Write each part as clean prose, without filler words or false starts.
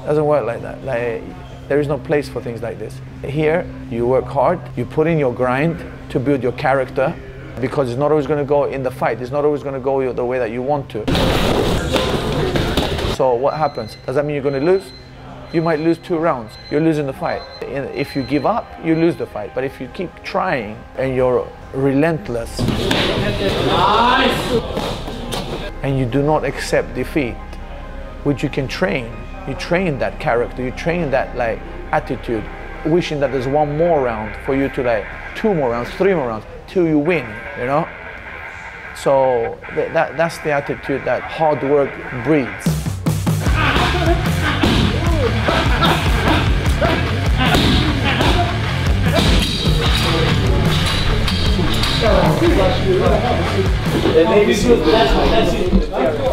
Doesn't work like that. Like, there is no place for things like this. Here, you work hard, you put in your grind to build your character, because it's not always going to go in the fight. It's not always going to go the way that you want to. So what happens? Does that mean you're going to lose? You might lose 2 rounds. You're losing the fight. If you give up, you lose the fight. But if you keep trying and you're relentless and you do not accept defeat, which you can train. You train that character, you train that like attitude, wishing that there's 1 more round for you to like 2 more rounds, 3 more rounds, till you win, you know? So that's the attitude that hard work breeds.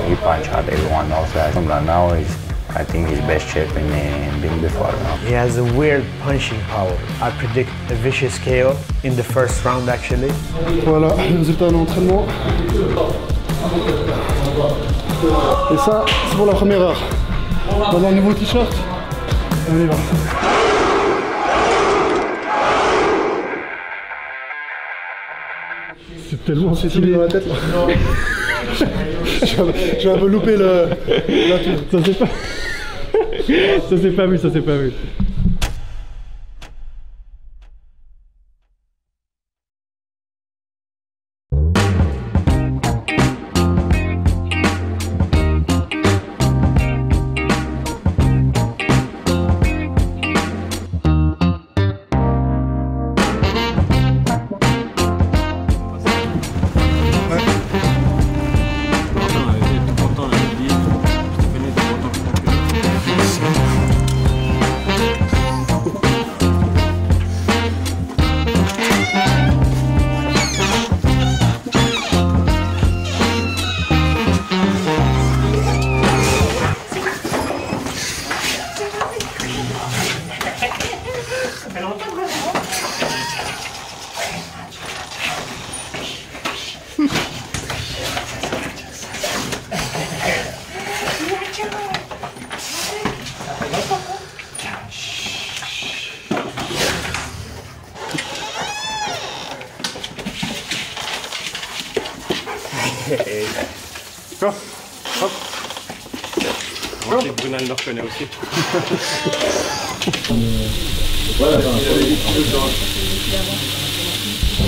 He punch hard, everyone knows that. Now I think he's best shape in being before now. He has a weird punching power. I predict a vicious KO in the first round actually. Voilà, le résultat de l'entraînement. Et ça, c'est pour la première heure. Dans un nouveau t-shirt, on y va. C'est tellement stylé dans la tête là. J'ai un peu loupé la tour. Ça s'est pas... ça s'est pas vu, ça s'est pas vu. Go. Hop. Go. Et Brunel le reconnaît aussi.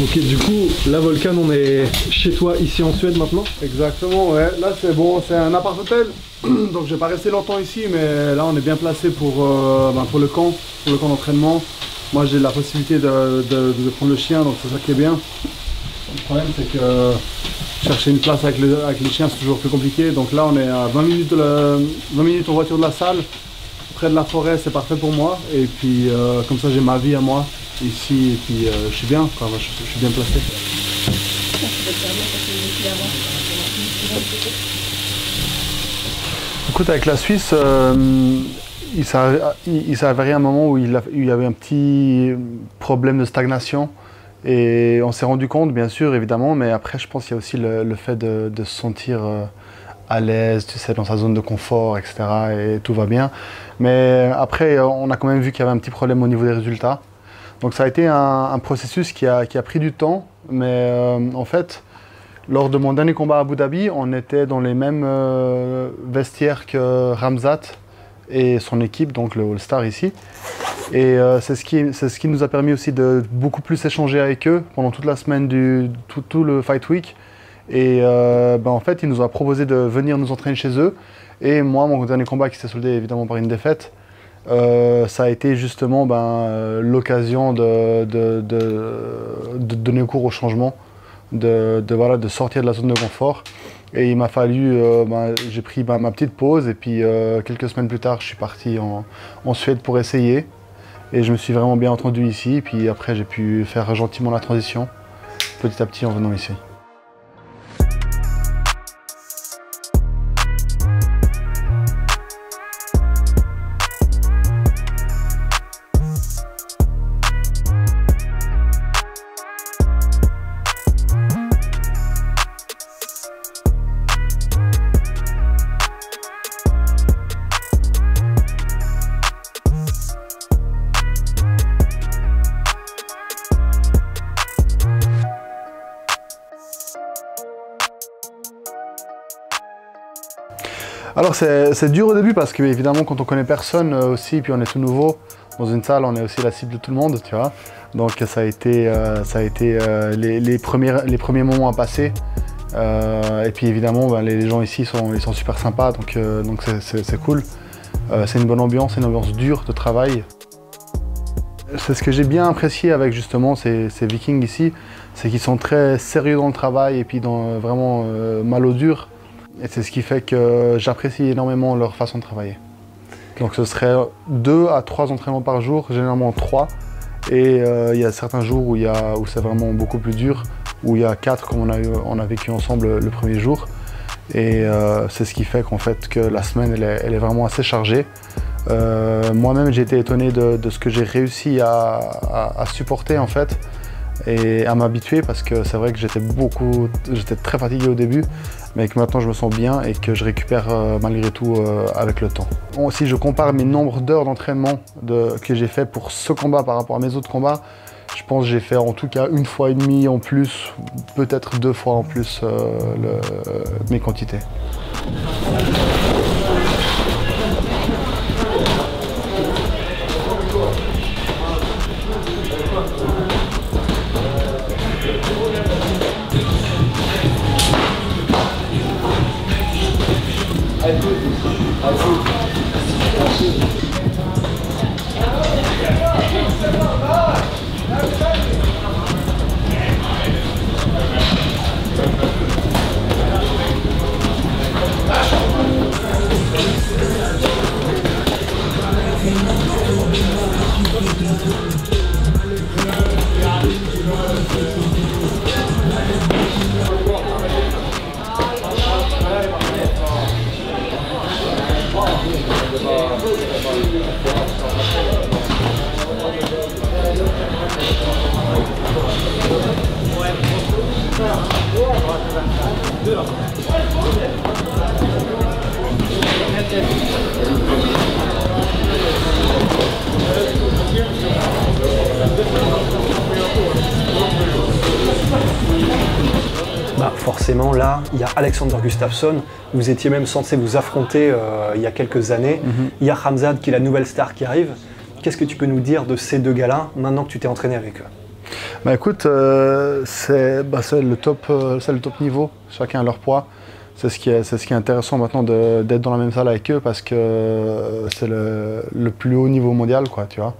Ok, du coup, là Volkan, on est chez toi ici en Suède maintenant. Exactement, ouais. Là c'est bon, c'est un appart-hôtel. Donc je vais pas rester longtemps ici, mais là on est bien placé pour le camp d'entraînement. Moi j'ai la possibilité de prendre le chien, donc c'est ça qui est bien. Le problème c'est que chercher une place avec les chiens c'est toujours plus compliqué. Donc là on est à 20 minutes en voiture de la salle, près de la forêt, c'est parfait pour moi. Et puis comme ça j'ai ma vie à moi ici et puis je suis bien, quoi. Je suis bien placé. Écoute, avec la Suisse, il s'est avéré un moment où il y avait un petit problème de stagnation. Et on s'est rendu compte, bien sûr, évidemment, mais après, je pense qu'il y a aussi le fait de se sentir à l'aise, tu sais, dans sa zone de confort, etc. Et tout va bien. Mais après, on a quand même vu qu'il y avait un petit problème au niveau des résultats. Donc ça a été un processus qui a pris du temps. Mais en fait, lors de mon dernier combat à Abu Dhabi, on était dans les mêmes vestiaires que Khamzat et son équipe, donc le All-Star ici. Et c'est ce qui nous a permis aussi de beaucoup plus échanger avec eux pendant toute la semaine, tout le Fight Week. Et en fait, ils nous ont proposé de venir nous entraîner chez eux. Et moi, mon dernier combat qui s'est soldé évidemment par une défaite, ça a été justement l'occasion de donner cours au changement, de sortir de la zone de confort. Et il m'a fallu, j'ai pris ma petite pause et puis quelques semaines plus tard, je suis parti en Suède pour essayer. Et je me suis vraiment bien entendu ici, et puis après j'ai pu faire gentiment la transition, petit à petit en venant ici. Alors c'est dur au début parce que évidemment quand on connaît personne aussi, puis on est tout nouveau, dans une salle on est aussi la cible de tout le monde, tu vois. Donc ça a été les premiers moments à passer. Et puis évidemment ben, les gens ici ils sont super sympas, donc c'est cool. C'est une bonne ambiance, une ambiance dure de travail. C'est ce que j'ai bien apprécié avec justement ces Vikings ici, c'est qu'ils sont très sérieux dans le travail et puis vraiment mal au dur. Et c'est ce qui fait que j'apprécie énormément leur façon de travailler. Donc ce serait 2 à 3 entraînements par jour, généralement 3. Et il y a certains jours où c'est vraiment beaucoup plus dur, où il y a 4 comme on a vécu ensemble le premier jour. Et c'est ce qui fait qu'en fait que la semaine elle est vraiment assez chargée. Moi-même j'ai été étonné de ce que j'ai réussi à supporter en fait et à m'habituer, parce que c'est vrai que j'étais très fatigué au début, mais que maintenant je me sens bien et que je récupère malgré tout avec le temps. Bon, si je compare mes nombres d'heures d'entraînement que j'ai fait pour ce combat par rapport à mes autres combats, je pense que j'ai fait en tout cas 1,5 fois en plus, peut-être 2 fois en plus mes quantités. Bah forcément là, il y a Alexander Gustafsson, vous étiez même censé vous affronter il y a quelques années. Il y a Khamzat qui est la nouvelle star qui arrive. Qu'est-ce que tu peux nous dire de ces deux gars-là, maintenant que tu t'es entraîné avec eux? Bah écoute, c'est le top niveau, chacun a leur poids. C'est ce qui est intéressant maintenant d'être dans la même salle avec eux, parce que c'est le plus haut niveau mondial, quoi, tu vois.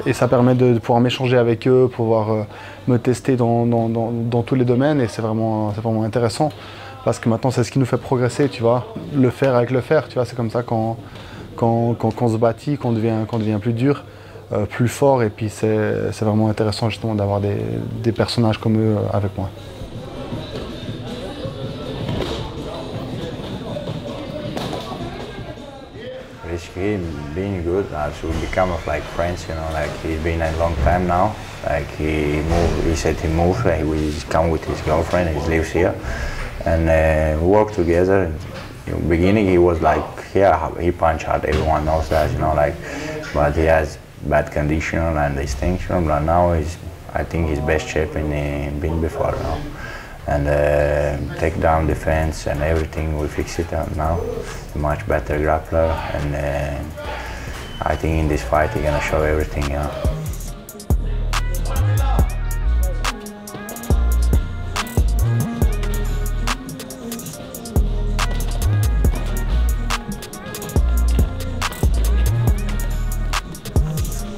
Et ça permet de pouvoir m'échanger avec eux, pouvoir me tester dans tous les domaines, et c'est vraiment intéressant, parce que maintenant c'est ce qui nous fait progresser, tu vois. Le faire avec le faire, tu vois, c'est comme ça qu'on se bâtit, qu'on devient plus dur, plus fort, et puis c'est vraiment intéressant justement d'avoir des personnages comme eux avec moi. Basically, being good, so we become like friends, you know, like he's been a long time now. Like he said he moved, like we come with his girlfriend, he lives here, and we work together. And, in the beginning he was like, yeah, he punch hard, everyone knows that, you know, like, but he has bad condition and these things, you know, but now I think he's best shape in been before, you know. And take down defense and everything, we fix it out now. Much better grappler, and I think in this fight he's gonna show everything, you know.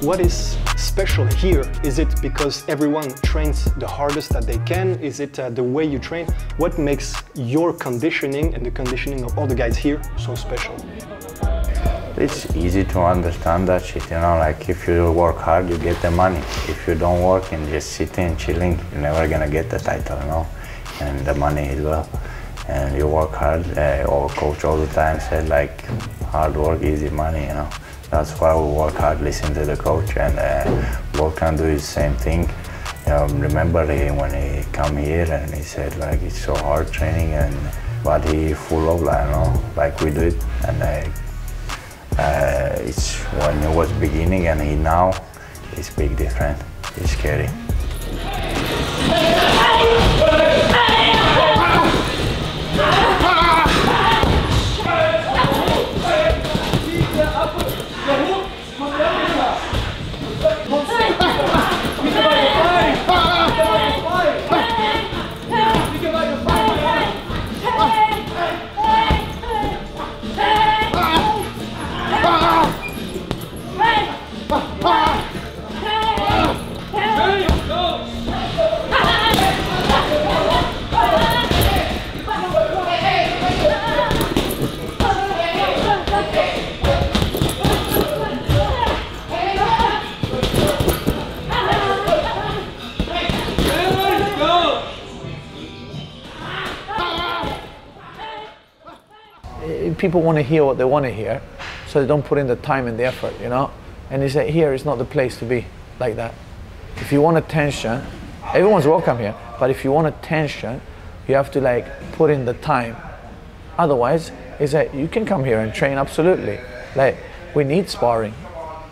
What is special here? Is it because everyone trains the hardest that they can? Is it the way you train? What makes your conditioning and the conditioning of all the guys here so special? It's easy to understand that shit, you know, like if you work hard, you get the money. If you don't work and just sitting, chilling, you're never gonna get the title, you know, and the money as well. And you work hard, our coach all the time said like, hard work, easy money, you know. That's why we work hard, listen to the coach, and Volkan do the same thing. Remember when he come here and he said like it's so hard training, but he full of like, you know, like we do it, and it's when he was beginning and he now, it's big different. It's scary. people want to hear what they want to hear, so they don't put in the time and the effort, you know. And they say here is not the place to be like that. If you want attention, everyone's welcome here, but if you want attention, you have to like put in the time. Otherwise, is that you can come here and train, absolutely. Like, we need sparring,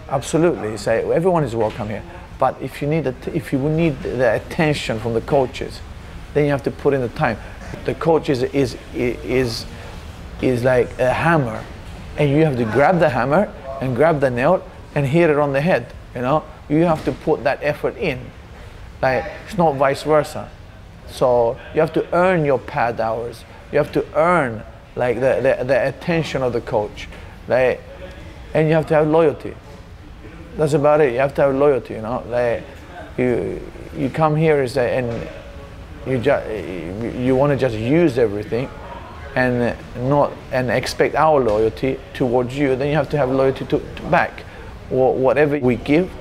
absolutely. Say everyone is welcome here, but if you need the attention from the coaches, then you have to put in the time. The coach is like a hammer, and you have to grab the hammer and grab the nail and hit it on the head. You know, you have to put that effort in. Like, it's not vice versa. So you have to earn your pad hours. You have to earn like the attention of the coach, like, and you have to have loyalty. That's about it. You have to have loyalty. You know, like you come here and you want to just use everything and not expect our loyalty towards you. Then you have to have loyalty to back. Whatever we give,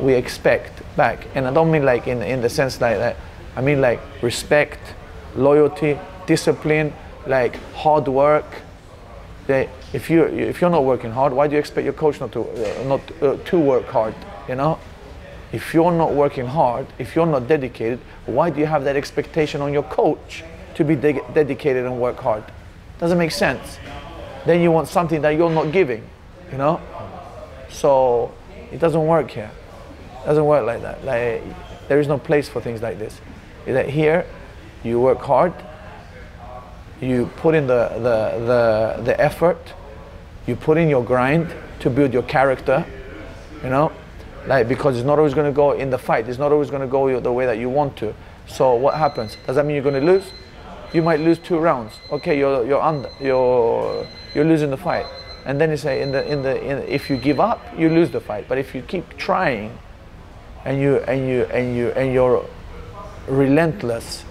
we expect back. And I don't mean like in the sense like that. I mean like respect, loyalty, discipline, like hard work. If you're not working hard, why do you expect your coach not to work hard? You know, if you're not working hard, if you're not dedicated, why do you have that expectation on your coach to be dedicated and work hard? Doesn't make sense. Then you want something that you're not giving, you know. So it doesn't work here. It doesn't work like that. Like, there is no place for things like this. That here, you work hard. You put in the effort, you put in your grind to build your character, you know, like, because it's not always going to go in the fight, it's not always going to go the way that you want to. So what happens? Does that mean you're going to lose? You might lose 2 rounds. Okay, you're losing the fight, and then you say if you give up, you lose the fight. But if you keep trying, and you're relentless,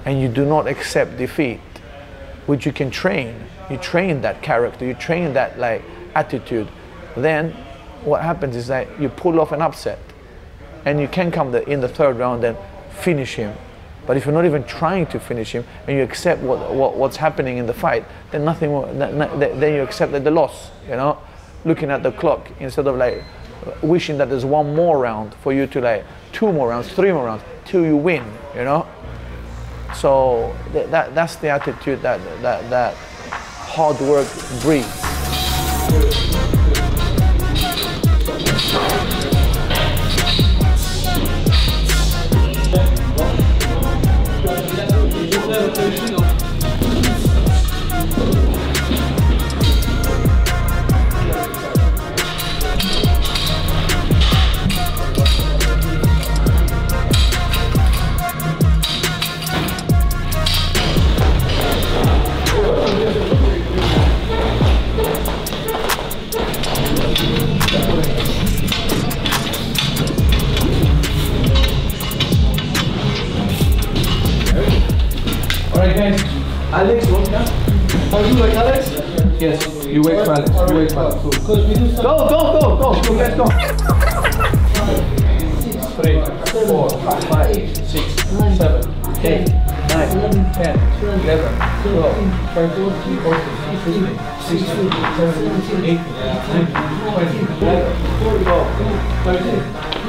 and you do not accept defeat, which you can train. You train that character, you train that like attitude. Then what happens is that you pull off an upset, and you can come in the 3rd round and finish him. But if you're not even trying to finish him, and you accept what's happening in the fight, then nothing will, then you accept the loss. You know, looking at the clock instead of like wishing that there's 1 more round for you to like 2 more rounds, 3 more rounds till you win. You know. So that's the attitude that hard work breeds. Alex, Volkan. How do you like Alex? Yes, you wait for Alex. You wait for Alex. Go, let's go. 3, 4, 5, 6, 7, 8, 9, 10, 11, 12, 13, 14, 15, 16, 17, 18, 19, 20, 11, 12, 13,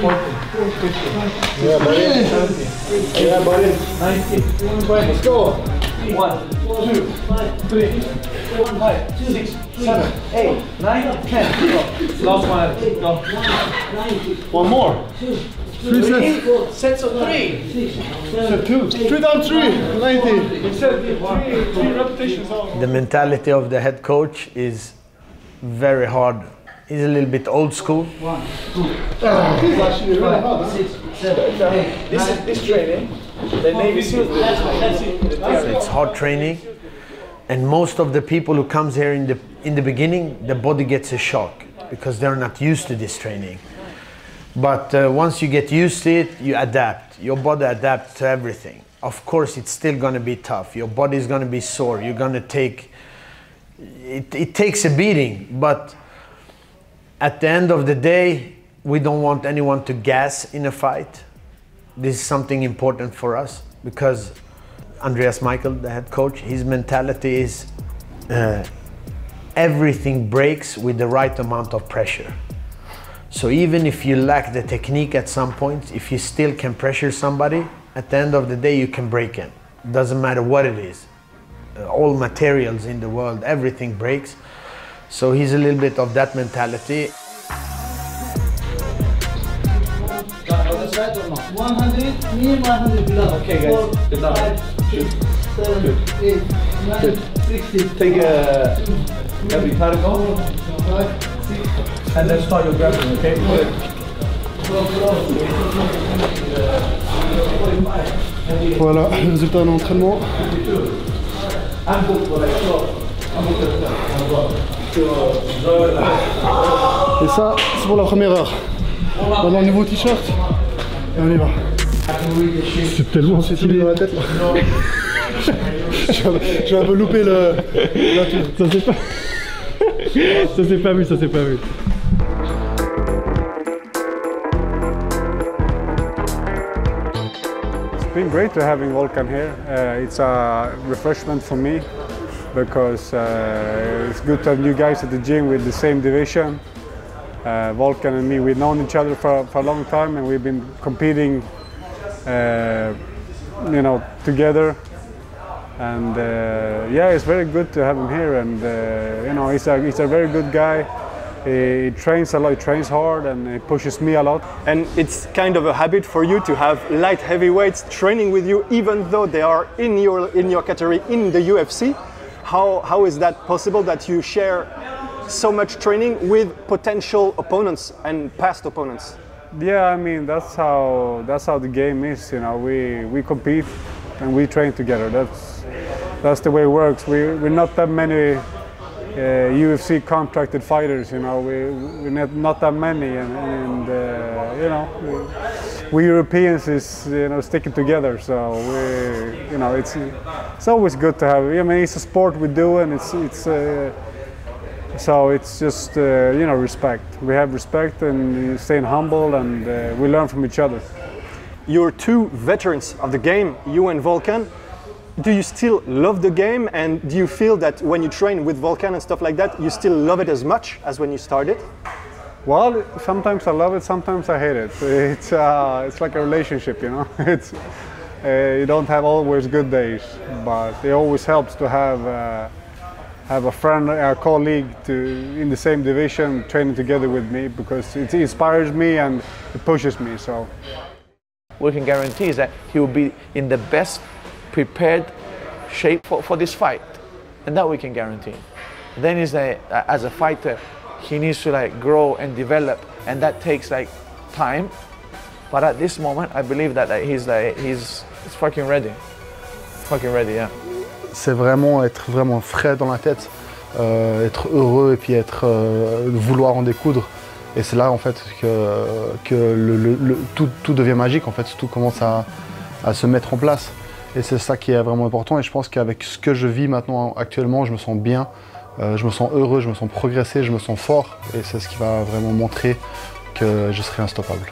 14, 15, Yeah, buddy. 17, Yeah, buddy. 19, 20. Let's go. 1, 2, 3, 4, 5, 6, 7, 8, 9, 10. Go. Last one. Go. 1 more. 3 sets. 3 sets of 3. So 2. 3 down 3. 90. 3 repetitions. The mentality of the head coach is very hard. He's a little bit old school. 1, 2, 3, 4, 5, 6, 7, 8. This training, the Navy SEALs do this. It's hard training, and most of the people who comes here in the beginning, the body gets a shock because they're not used to this training. But once you get used to it, you adapt. Your body adapts to everything. Of course, it's still going to be tough. Your body is going to be sore. You're going to take it takes a beating, but at the end of the day, we don't want anyone to gas in a fight. This is something important for us because Andreas Michael, the head coach, his mentality is everything breaks with the right amount of pressure. So even if you lack the technique at some point, if you still can pressure somebody, at the end of the day you can break it. Doesn't matter what it is. All materials in the world, everything breaks. So he's a little bit of that mentality. 100, me 100 below. Okay guys, good luck. 5, 6, 7, 8, 9, 60. Take every particle. 5, 6. And then start your grabbing, okay? Voilà, le résultat de l'entraînement. Et ça, c'est pour la première heure. Maintenant, nouveau t-shirt. Et on y va. C'est tellement stylé dans la tête là. J'ai un peu loupé la tour. Ça s'est pas vu, ça s'est pas vu. It's been great to having Volkan here. It's a refreshment for me because it's good to have new guys at the gym with the same division. Volkan and me, we've known each other for a long time, and we've been competing, you know, together. And yeah, it's very good to have him here. And you know, he's a very good guy. He trains a lot, he trains hard, and he pushes me a lot. And it's kind of a habit for you to have light heavyweights training with you, even though they are in your category in the UFC. How is that possible that you share so much training with potential opponents and past opponents? Yeah, I mean that's how the game is. You know, we compete and we train together. That's the way it works. We're not that many UFC contracted fighters. You know, we're not that many, and you know, we Europeans is sticking together. So you know, it's always good to have. I mean, it's a sport we do, and so it's just you know, respect. We have respect and staying humble, and we learn from each other. You're two veterans of the game, you and Volkan. Do you still love the game, and do you feel that when you train with Volkan and stuff like that, you still love it as much as when you started? Well, sometimes I love it, sometimes I hate it. It's like a relationship, you know. It's you don't have always good days, but it always helps to have a friend, a colleague in the same division training together with me, because it inspires me and it pushes me. So we can guarantee that he will be in the best prepared shape for this fight, and that we can guarantee. Then is that as a fighter, he needs to like grow and develop, and that takes like time. But at this moment, I believe that he's fucking ready. Fucking ready, yeah. C'est vraiment être vraiment frais dans la tête, être heureux et puis vouloir en découdre. Et c'est là en fait que tout devient magique, en fait, tout commence à se mettre en place. Et c'est ça qui est vraiment important, et je pense qu'avec ce que je vis maintenant actuellement, je me sens bien, je me sens heureux, je me sens progresser, je me sens fort, et c'est ce qui va vraiment montrer que je serai instoppable.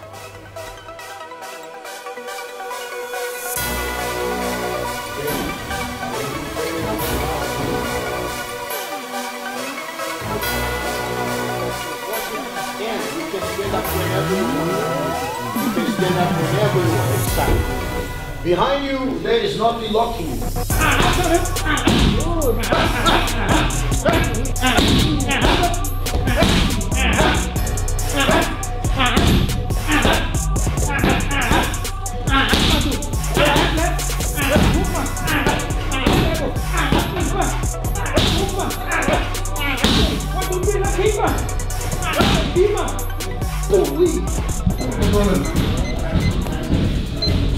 Behind you, there is nothing locking you.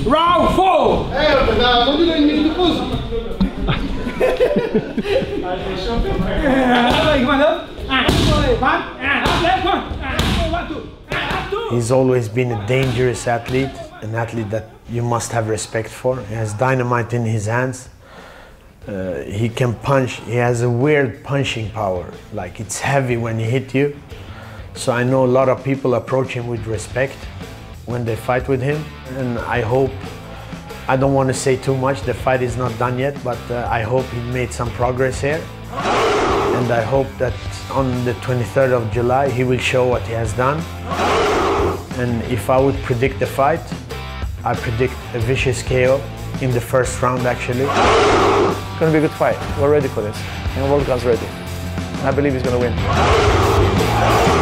Round 4! Don't do that in the post. He's always been a dangerous athlete, an athlete that you must have respect for. He has dynamite in his hands. He can punch, he has a weird punching power, like it's heavy when he hits you. So I know a lot of people approach him with respect when they fight with him, and I hope, I don't want to say too much, the fight is not done yet, but I hope he made some progress here. and I hope that on the 23rd of July he will show what he has done. And if I would predict the fight, I predict a vicious KO in the first round actually. It's going to be a good fight. We're ready for this. And Volkan's ready. I believe he's going to win.